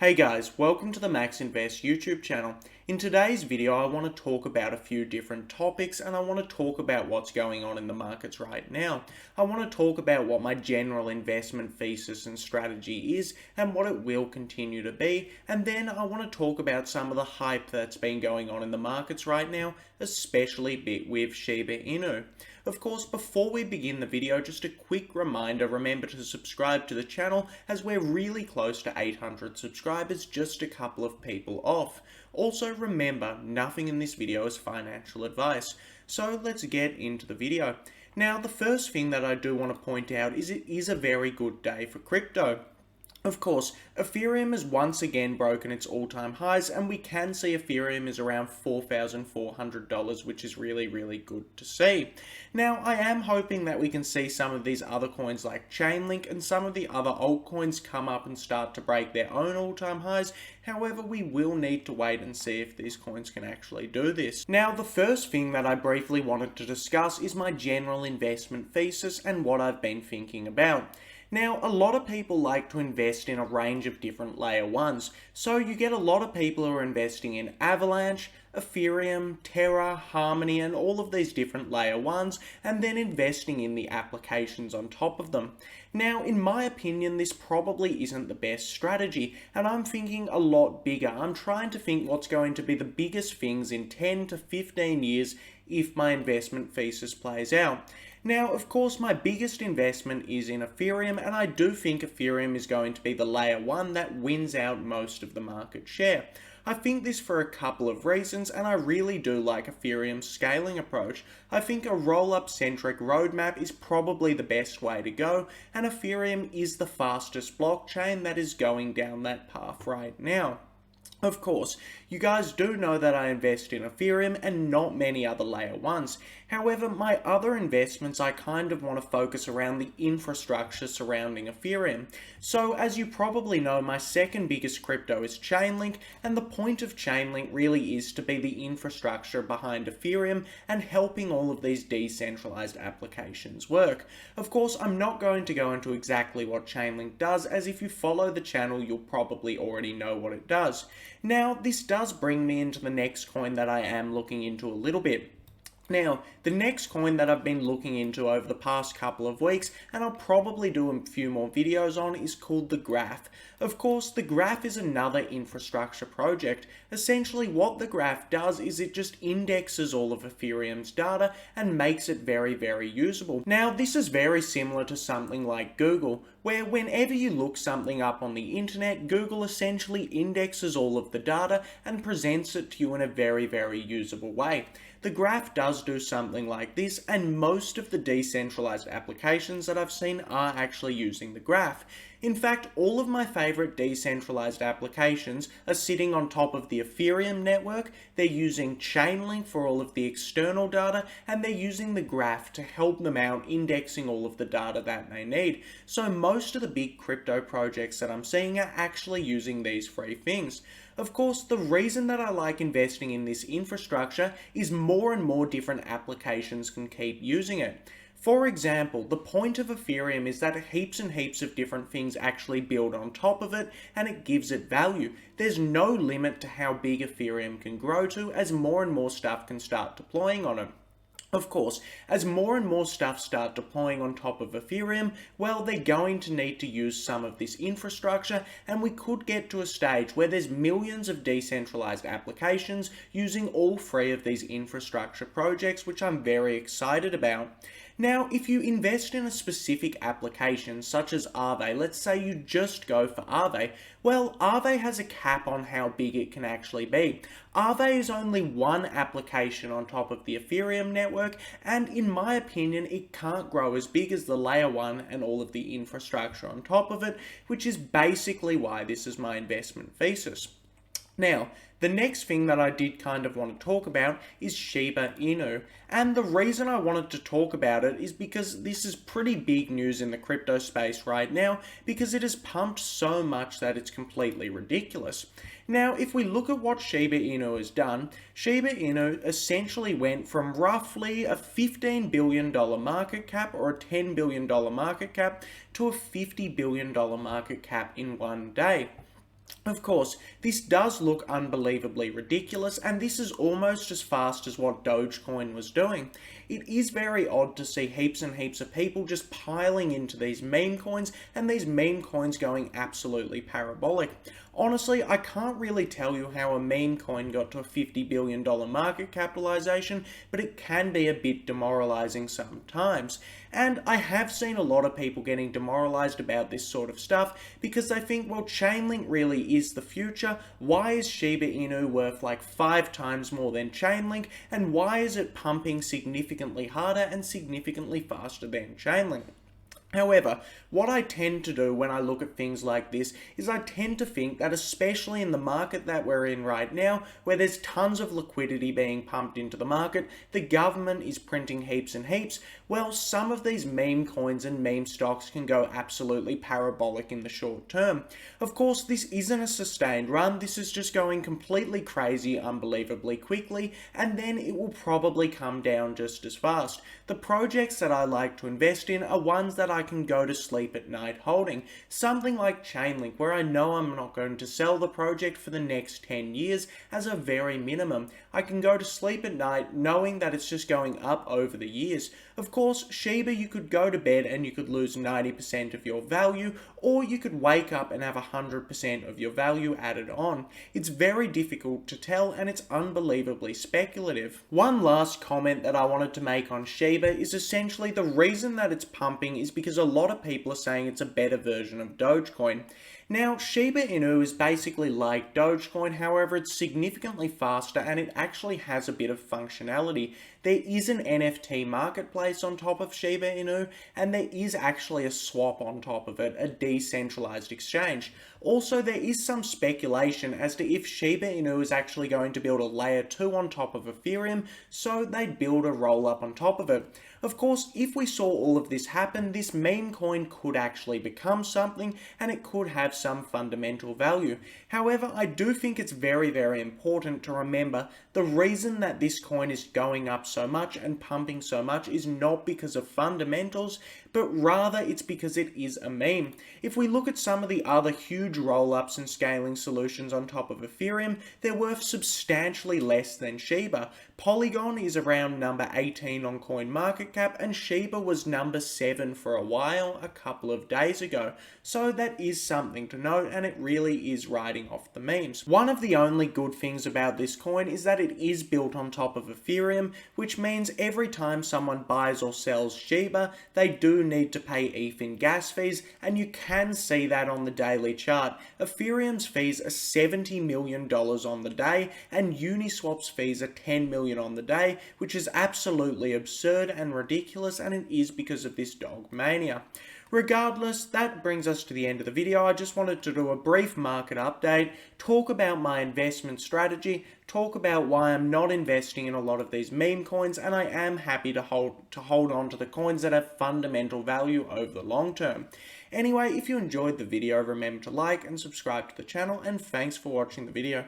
Hey guys, welcome to the Max Invest YouTube channel. In today's video, I want to talk about a few different topics and I want to talk about what's going on in the markets right now. I want to talk about what my general investment thesis and strategy is and what it will continue to be. And then I want to talk about some of the hype that's been going on in the markets right now, especially with Shiba Inu. Of course, before we begin the video, just a quick reminder, remember to subscribe to the channel as we're really close to 800 subscribers, just a couple of people off. Also remember, nothing in this video is financial advice. So let's get into the video. Now, the first thing that I do want to point out is it is a very good day for crypto. Of course, Ethereum has once again broken its all-time highs, and we can see Ethereum is around $4,400, which is really good to see. Now, I am hoping that we can see some of these other coins like Chainlink and some of the other altcoins come up and start to break their own all-time highs. However, we will need to wait and see if these coins can actually do this. Now, the first thing that I briefly wanted to discuss is my general investment thesis and what I've been thinking about. Now, a lot of people like to invest in a range of different layer ones. So you get a lot of people who are investing in Avalanche, Ethereum, Terra, Harmony, and all of these different layer ones, and then investing in the applications on top of them. Now, in my opinion, this probably isn't the best strategy, and I'm thinking a lot bigger. I'm trying to think what's going to be the biggest things in 10 to 15 years if my investment thesis plays out. Now, of course, my biggest investment is in Ethereum, and I do think Ethereum is going to be the layer one that wins out most of the market share. I think this for a couple of reasons, and I really do like Ethereum's scaling approach. I think a roll-up centric roadmap is probably the best way to go, and Ethereum is the fastest blockchain that is going down that path right now. Of course, you guys do know that I invest in Ethereum and not many other layer ones. However, my other investments I kind of want to focus around the infrastructure surrounding Ethereum. So as you probably know, my second biggest crypto is Chainlink, and the point of Chainlink really is to be the infrastructure behind Ethereum and helping all of these decentralized applications work. Of course, I'm not going to go into exactly what Chainlink does, as if you follow the channel, you'll probably already know what it does. Now, this does bring me into the next coin that I am looking into a little bit. Now, the next coin that I've been looking into over the past couple of weeks, and I'll probably do a few more videos on, is called the Graph. Of course, the Graph is another infrastructure project. Essentially, what the Graph does is it just indexes all of Ethereum's data and makes it very usable. Now, this is very similar to something like Google, where whenever you look something up on the internet, Google essentially indexes all of the data and presents it to you in a very usable way. The Graph does do something like this, and most of the decentralized applications that I've seen are actually using the Graph. In fact, all of my favorite decentralized applications are sitting on top of the Ethereum network. They're using Chainlink for all of the external data, and they're using the Graph to help them out indexing all of the data that they need. So most of the big crypto projects that I'm seeing are actually using these three things. Of course, the reason that I like investing in this infrastructure is more and more different applications can keep using it. For example, the point of Ethereum is that heaps and heaps of different things actually build on top of it, and it gives it value. There's no limit to how big Ethereum can grow to, as more and more stuff can start deploying on it. Of course, as more and more stuff start deploying on top of Ethereum, well, they're going to need to use some of this infrastructure, and we could get to a stage where there's millions of decentralized applications using all three of these infrastructure projects, which I'm very excited about. Now, if you invest in a specific application, such as Aave, let's say you just go for Aave, well, Aave has a cap on how big it can actually be. Aave is only one application on top of the Ethereum network, and in my opinion, it can't grow as big as the layer one and all of the infrastructure on top of it, which is basically why this is my investment thesis. Now, the next thing that I did kind of want to talk about is Shiba Inu, and the reason I wanted to talk about it is because this is pretty big news in the crypto space right now, because it has pumped so much that it's completely ridiculous. Now, if we look at what Shiba Inu has done, Shiba Inu essentially went from roughly a $15 billion market cap or a $10 billion market cap to a $50 billion market cap in one day. Of course, this does look unbelievably ridiculous, and this is almost as fast as what Dogecoin was doing. It is very odd to see heaps and heaps of people just piling into these meme coins, and these meme coins going absolutely parabolic. Honestly, I can't really tell you how a meme coin got to a $50 billion market capitalization, but it can be a bit demoralizing sometimes. And I have seen a lot of people getting demoralized about this sort of stuff because they think, well, Chainlink really is the future. Why is Shiba Inu worth like 5 times more than Chainlink? And why is it pumping significantly harder and significantly faster than Chainlink? However, what I tend to do when I look at things like this is I tend to think that, especially in the market that we're in right now, where there's tons of liquidity being pumped into the market, the government is printing heaps and heaps, well, some of these meme coins and meme stocks can go absolutely parabolic in the short term. Of course, this isn't a sustained run, this is just going completely crazy unbelievably quickly, and then it will probably come down just as fast. The projects that I like to invest in are ones that I can go to sleep at night holding. Something like Chainlink, where I know I'm not going to sell the project for the next 10 years as a very minimum. I can go to sleep at night knowing that it's just going up over the years. Of course, Shiba, you could go to bed and you could lose 90% of your value, or you could wake up and have 100% of your value added on. It's very difficult to tell, and it's unbelievably speculative. One last comment that I wanted to make on Shiba is essentially the reason that it's pumping is because a lot of people are saying it's a better version of Dogecoin. Now, Shiba Inu is basically like Dogecoin, however, it's significantly faster and it actually has a bit of functionality. There is an NFT marketplace on top of Shiba Inu, and there is actually a swap on top of it, a decentralized exchange. Also, there is some speculation as to if Shiba Inu is actually going to build a layer 2 on top of Ethereum, so they'd build a roll-up on top of it. Of course, if we saw all of this happen, this meme coin could actually become something, and it could have some fundamental value. However, I do think it's very, very important to remember the reason that this coin is going up so much and pumping so much is not because of fundamentals, but rather it's because it is a meme. If we look at some of the other huge roll-ups and scaling solutions on top of Ethereum, they're worth substantially less than Shiba. Polygon is around number 18 on CoinMarketCap, and Shiba was number 7 for a while, a couple of days ago. So that is something to note, and it really is riding off the memes. One of the only good things about this coin is that it is built on top of Ethereum, which means every time someone buys or sells Shiba, they do need to pay ETH in gas fees, and you can see that on the daily chart. Ethereum's fees are $70 million on the day, and Uniswap's fees are $10 million on the day, which is absolutely absurd and ridiculous, and it is because of this dog mania. Regardless, that brings us to the end of the video. I just wanted to do a brief market update, talk about my investment strategy, talk about why I'm not investing in a lot of these meme coins, and I am happy to hold on to the coins that have fundamental value over the long term. Anyway, if you enjoyed the video, remember to like and subscribe to the channel, and thanks for watching the video.